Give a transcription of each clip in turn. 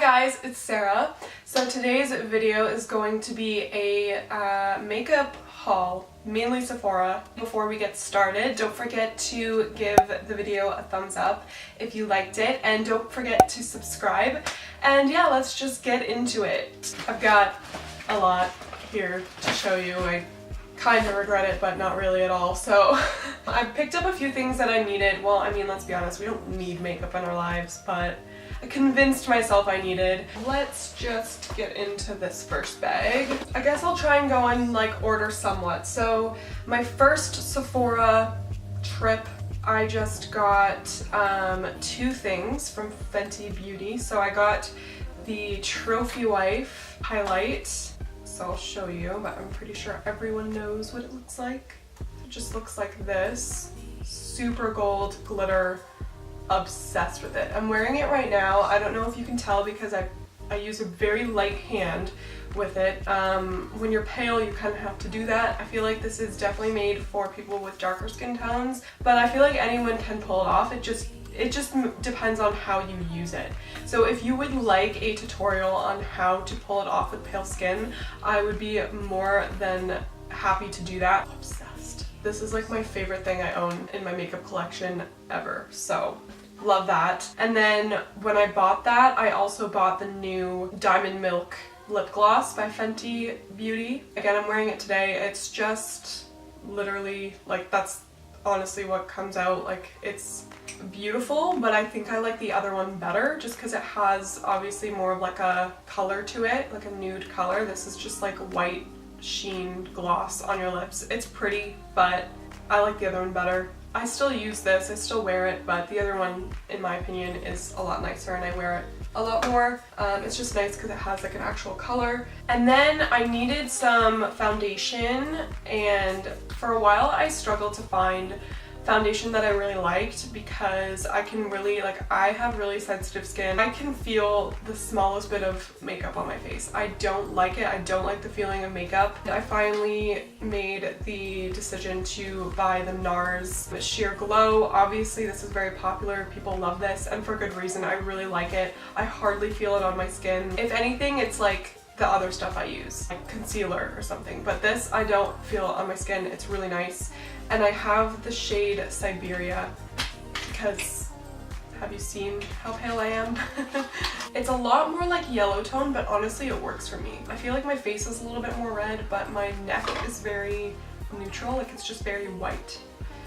guys, it's Sarah. So today's video is going to be a makeup haul, mainly Sephora. Before we get started, don't forget to give the video a thumbs up if you liked it, and don't forget to subscribe. And yeah, let's just get into it. I've got a lot here to show you. I kind of regret it, but not really at all. So I picked up a few things that I needed. Well, I mean, let's be honest, we don't need makeup in our lives, but I convinced myself I needed. Let's just get into this first bag. I guess I'll try and go in like order somewhat. So my first Sephora trip, I just got two things from Fenty Beauty. So I got the Trophy Wife highlight. So I'll show you, but I'm pretty sure everyone knows what it looks like. It just looks like this. Super gold glitter. Obsessed with it. I'm wearing it right now. I don't know if you can tell because I use a very light hand with it. When you're pale, you kind of have to do that. I feel like this is definitely made for people with darker skin tones, but I feel like anyone can pull it off. It just depends on how you use it. So if you would like a tutorial on how to pull it off with pale skin, I would be more than happy to do that. Obsessed. This is like my favorite thing I own in my makeup collection ever. So love that. And then when I bought that, I also bought the new Diamond Milk lip gloss by Fenty Beauty. Again, I'm wearing it today. It's just literally like, that's honestly what comes out. Like, it's beautiful, but I think I like the other one better just because it has obviously more of like a color to it, like a nude color. This is just like white sheen gloss on your lips. It's pretty, but I like the other one better. I still use this, I still wear it, but the other one, in my opinion, is a lot nicer and I wear it a lot more. It's just nice because it has like an actual color. And then I needed some foundation, and for a while I struggled to find foundation that I really liked because I can really, like, I have really sensitive skin. I can feel the smallest bit of makeup on my face. I don't like it. I don't like the feeling of makeup. I finally made the decision to buy the Nars Sheer Glow. Obviously this is very popular. People love this, and for good reason. I really like it. I hardly feel it on my skin. If anything, it's like the other stuff I use, like concealer or something, but this I don't feel on my skin. It's really nice. And I have the shade Siberia because have you seen how pale I am? It's a lot more like yellow tone, but honestly it works for me. I feel like my face is a little bit more red, but my neck is very neutral, like it's just very white.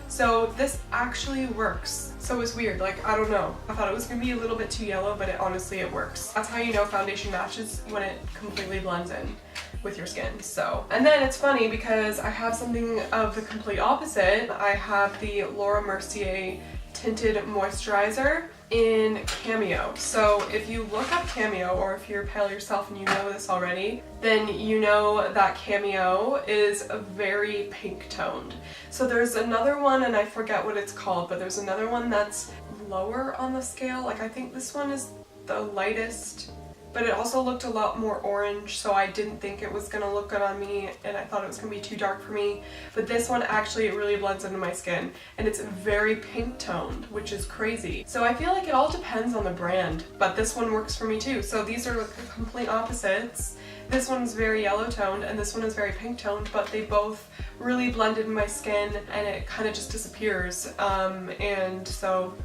So this actually works. So it's weird, like, I don't know. I thought it was gonna be a little bit too yellow, but honestly it works. That's how you know foundation matches, when it completely blends in with your skin. So, and then it's funny because I have something of the complete opposite. I have the Laura Mercier tinted moisturizer in Cameo. So if you look up Cameo, or if you're pale yourself and you know this already, then you know that Cameo is very pink toned. So there's another one, and I forget what it's called, but there's another one that's lower on the scale. Like, I think this one is the lightest, but it also looked a lot more orange, so I didn't think it was gonna look good on me, and I thought it was gonna be too dark for me. But this one actually, it really blends into my skin, and it's very pink toned, which is crazy. So I feel like it all depends on the brand, but this one works for me too. So these are the complete opposites. This one's very yellow toned, and this one is very pink toned, but they both really blend into my skin, and it kind of just disappears. And so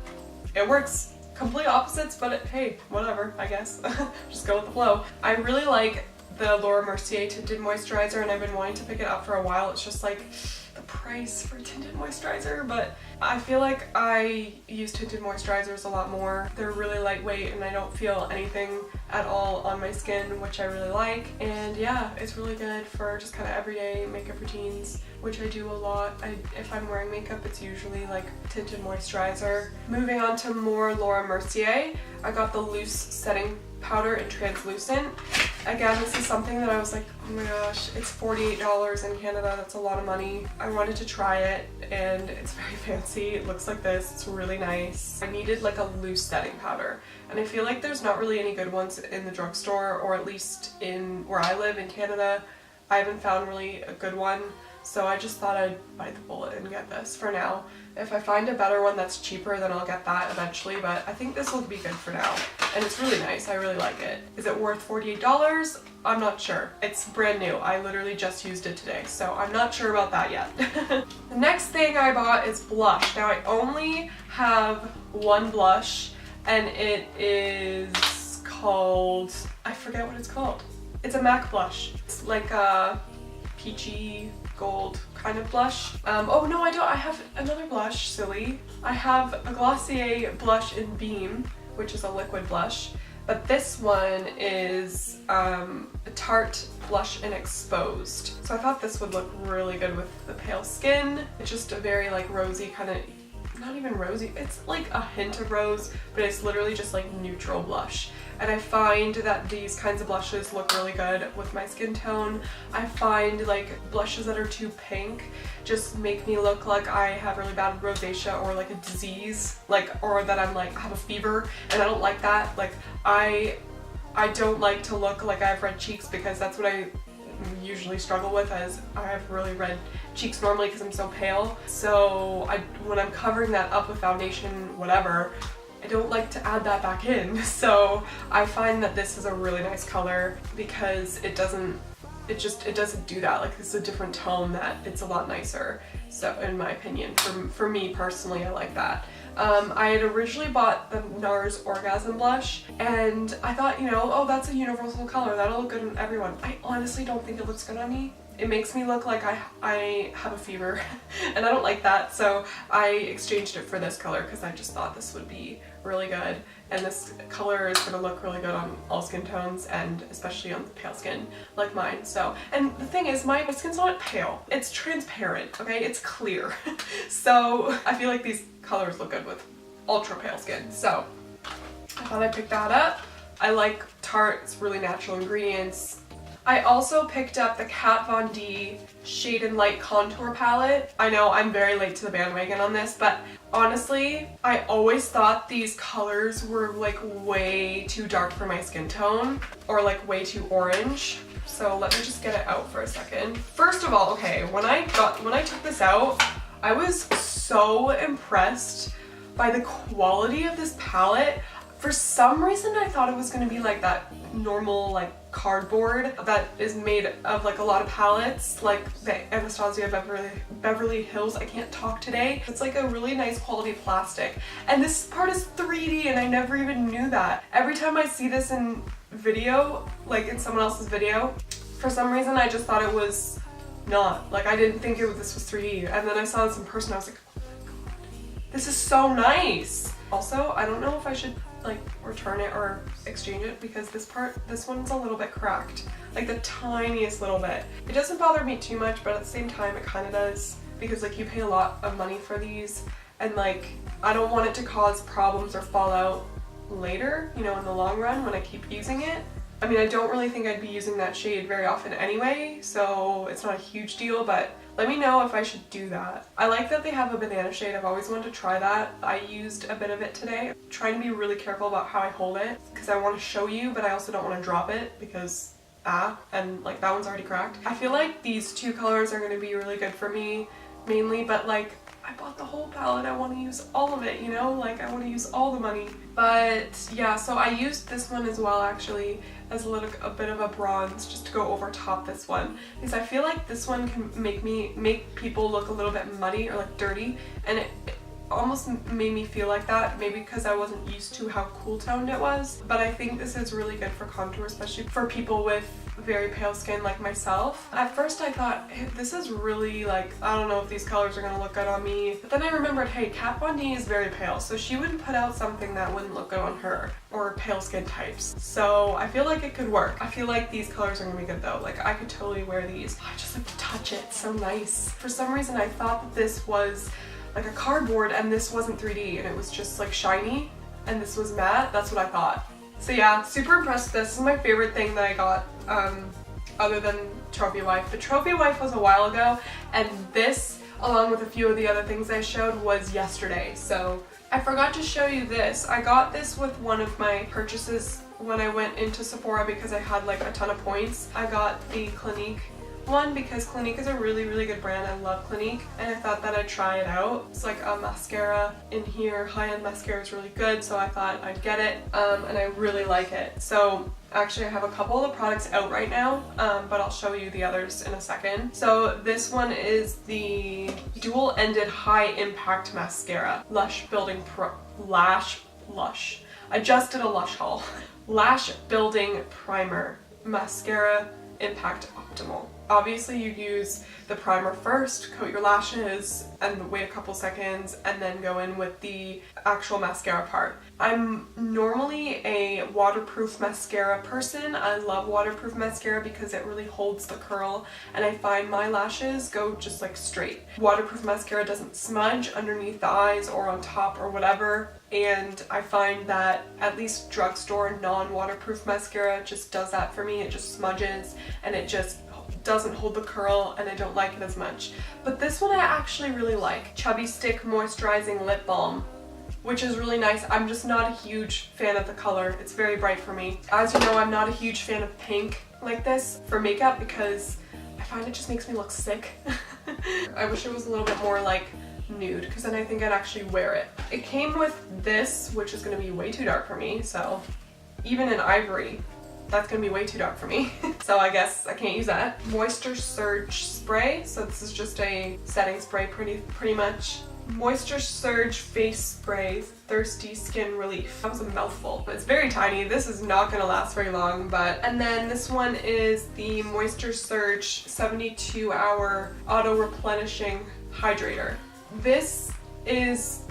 it works. Complete opposites, but hey, whatever, I guess. Just go with the flow. I really like the Laura Mercier tinted moisturizer, and I've been wanting to pick it up for a while. It's just like the price for tinted moisturizer, but I feel like I use tinted moisturizers a lot more. They're really lightweight and I don't feel anything at all on my skin, which I really like. And yeah, it's really good for just kind of everyday makeup routines, which I do a lot. If I'm wearing makeup, it's usually like tinted moisturizer. Moving on to more Laura Mercier, I got the loose setting powder in translucent. Again, this is something that I was like, oh my gosh, it's $48 in Canada, that's a lot of money. I wanted to try it, and it's very fancy. It looks like this, it's really nice. I needed like a loose setting powder, and I feel like there's not really any good ones in the drugstore, or at least in where I live in Canada. I haven't found really a good one. So I just thought I'd bite the bullet and get this for now. If I find a better one that's cheaper, then I'll get that eventually, but I think this will be good for now. And it's really nice, I really like it. Is it worth $48? I'm not sure. It's brand new. I literally just used it today, so I'm not sure about that yet. The next thing I bought is blush. Now I only have one blush, and it is called, I forget what it's called. It's a MAC blush. It's like a peachy gold kind of blush. Oh no, I don't. I have another blush, silly. I have a Glossier blush in Beam, which is a liquid blush, but this one is a Tarte blush in Exposed. So I thought this would look really good with the pale skin. It's just a very like rosy kind of, not even rosy, it's like a hint of rose, but it's literally just like neutral blush. And I find that these kinds of blushes look really good with my skin tone. I find like blushes that are too pink just make me look like I have really bad rosacea or like a disease, like, or that I'm like have a fever, and I don't like that. Like I don't like to look like I have red cheeks, because that's what I usually struggle with, as I have really red cheeks normally because I'm so pale. So when I'm covering that up with foundation, whatever, I don't like to add that back in. So I find that this is a really nice color because it doesn't do that. Like, it's a different tone that it's a lot nicer. So in my opinion, for me personally, I like that. I had originally bought the Nars Orgasm blush, and I thought, you know, oh, that's a universal color, that'll look good on everyone. I honestly don't think it looks good on me. It makes me look like I have a fever and I don't like that, so I exchanged it for this color because I just thought this would be really good, and this color is going to look really good on all skin tones, and especially on pale skin like mine. So, and the thing is, my skin's not pale, it's transparent, okay, it's clear. So I feel like these colors look good with ultra pale skin, so I thought I'd pick that up. I like Tarte, it's really natural ingredients. I also picked up the Kat Von D Shade and Light Contour Palette. I know I'm very late to the bandwagon on this, but honestly, I always thought these colors were like way too dark for my skin tone, or like way too orange. So let me just get it out for a second. First of all, okay, when I took this out, I was so impressed by the quality of this palette. For some reason, I thought it was going to be like that normal like cardboard that is made of like a lot of palettes, like the Anastasia Beverly Hills. I can't talk today. It's like a really nice quality plastic, and this part is 3D, and I never even knew that. Every time I see this in video, like in someone else's video, for some reason I just thought it was not. Like, I didn't think this was 3D, and then I saw this in person, I was like, oh my god, this is so nice. Also, I don't know if I should like return it or exchange it, because this one's a little bit cracked, like the tiniest little bit. It doesn't bother me too much, but at the same time it kind of does, because like you pay a lot of money for these, and like I don't want it to cause problems or fallout later, you know, in the long run when I keep using it. I mean, I don't really think I'd be using that shade very often anyway, so it's not a huge deal, but let me know if I should do that. I like that they have a banana shade. I've always wanted to try that. I used a bit of it today. I'm trying to be really careful about how I hold it, because I want to show you, but I also don't want to drop it, because and like that one's already cracked. I feel like these two colors are going to be really good for me mainly, but like I bought the whole palette, I want to use all of it, you know, like I want to use all the money. But yeah, so I used this one as well actually as a bit of a bronze, just to go over top this one, because I feel like this one can make people look a little bit muddy or like dirty, and it almost made me feel like that, maybe because I wasn't used to how cool toned it was. But I think this is really good for contour, especially for people with very pale skin like myself. At first I thought, hey, this is really like, I don't know if these colors are gonna look good on me, but then I remembered, hey, Kat Von D is very pale, so she wouldn't put out something that wouldn't look good on her, or pale skin types. So I feel like it could work. I feel like these colors are gonna be good though. Like, I could totally wear these. I just like to touch it, it's so nice. For some reason I thought that this was like a cardboard and this wasn't 3D, and it was just like shiny, and this was matte. That's what I thought. So yeah, super impressed with this. This is my favorite thing that I got, other than Trophy Wife. The Trophy Wife was a while ago, and this, along with a few of the other things I showed, was yesterday. So I forgot to show you this. I got this with one of my purchases when I went into Sephora, because I had like a ton of points. I got the Clinique one because Clinique is a really good brand. I love Clinique and I thought that I'd try it out. It's like a mascara in here. High-end mascara is really good, so I thought I'd get it and I really like it. So actually I have a couple of the products out right now, but I'll show you the others in a second. So this one is the dual-ended high impact mascara. I just did a Lush haul. Lash building primer mascara impact optimal. Obviously you use the primer first, coat your lashes, and wait a couple seconds, and then go in with the actual mascara part. I'm normally a waterproof mascara person. I love waterproof mascara because it really holds the curl, and I find my lashes go just like straight. Waterproof mascara doesn't smudge underneath the eyes or on top or whatever, and I find that at least drugstore non-waterproof mascara just does that for me. It just smudges and it just doesn't hold the curl, and I don't like it as much. But this one I actually really like. Chubby Stick Moisturizing Lip Balm, which is really nice. I'm just not a huge fan of the color. It's very bright for me. As you know, I'm not a huge fan of pink like this for makeup because I find it just makes me look sick. I wish it was a little bit more like nude, because then I think I'd actually wear it. It came with this, which is going to be way too dark for me, so even in ivory, that's gonna be way too dark for me. So I guess I can't use that. Moisture Surge Spray. So this is just a setting spray pretty much. Moisture Surge Face Spray Thirsty Skin Relief. That was a mouthful, but it's very tiny. This is not gonna last very long, but. And then this one is the Moisture Surge 72-Hour Auto Replenishing Hydrator. This is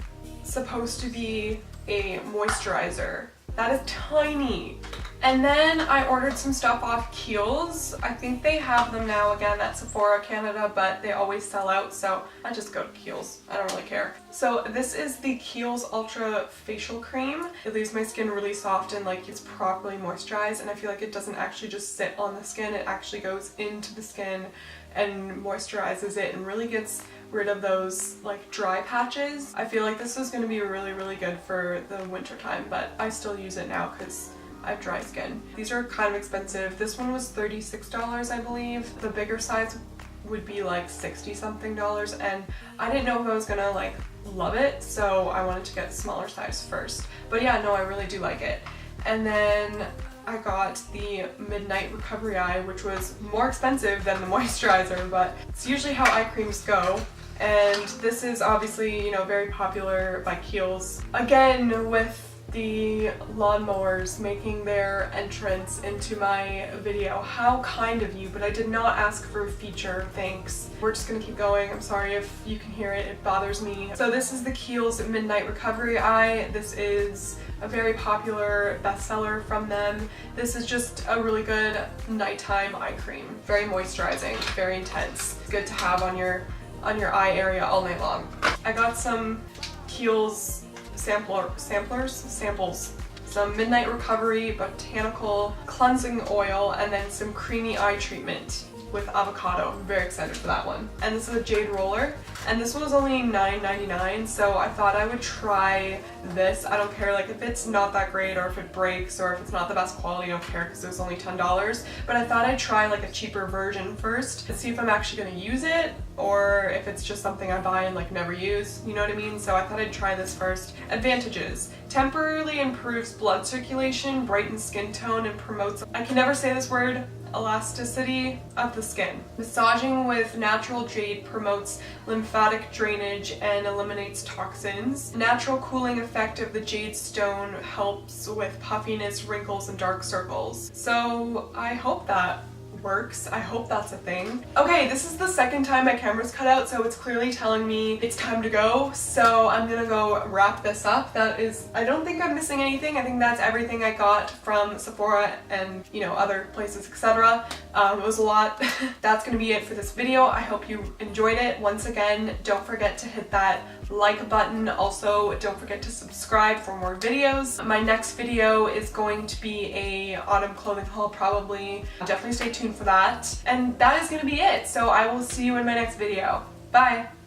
supposed to be a moisturizer. That is tiny. And then I ordered some stuff off Kiehls. I think they have them now again at Sephora Canada, but they always sell out, so I just go to Kiehls. I don't really care. So this is the Kiehls Ultra Facial Cream. It leaves my skin really soft and like it's properly moisturized, and I feel like it doesn't actually just sit on the skin. It actually goes into the skin and moisturizes it and really gets rid of those like dry patches. I feel like this is going to be really good for the winter time, but I still use it now because I have dry skin. These are kind of expensive. This one was $36, I believe. The bigger size would be like $60 something, and I didn't know if I was gonna like love it, so I wanted to get smaller size first. But yeah, no, I really do like it. And then I got the Midnight Recovery Eye, which was more expensive than the moisturizer, but it's usually how eye creams go. And this is obviously, you know, very popular by Kiehls. Again, with the lawnmowers making their entrance into my video. How kind of you, but I did not ask for a feature, thanks. We're just gonna keep going. I'm sorry if you can hear it, it bothers me. So this is the Kiehls Midnight Recovery Eye. This is a very popular bestseller from them. This is just a really good nighttime eye cream. Very moisturizing, very intense. It's good to have on your eye area all night long. I got some Kiehls samples, some Midnight Recovery Botanical Cleansing Oil, and then some creamy eye treatment with avocado. I'm very excited for that one. And this is a jade roller, and this one was only $9.99, so I thought I would try this. I don't care like if it's not that great or if it breaks or if it's not the best quality, I don't care because it was only $10, but I thought I'd try like a cheaper version first to see if I'm actually going to use it or if it's just something I buy and like never use, you know what I mean? So I thought I'd try this first. Advantages: temporarily improves blood circulation, brightens skin tone, and promotes, I can never say this word, elasticity of the skin. Massaging with natural jade promotes lymphatic drainage and eliminates toxins. Natural cooling effect of the jade stone helps with puffiness, wrinkles, and dark circles. So I hope that works. I hope that's a thing. Okay, this is the second time my camera's cut out, so it's clearly telling me it's time to go. So I'm gonna go wrap this up. That is, I don't think I'm missing anything. I think that's everything I got from Sephora and, you know, other places, etc. It was a lot. That's gonna be it for this video. I hope you enjoyed it. Once again, don't forget to hit that like button. Also, don't forget to subscribe for more videos. My next video is going to be a autumn clothing haul, probably. Definitely stay tuned for that. And that is gonna be it. So I will see you in my next video. Bye!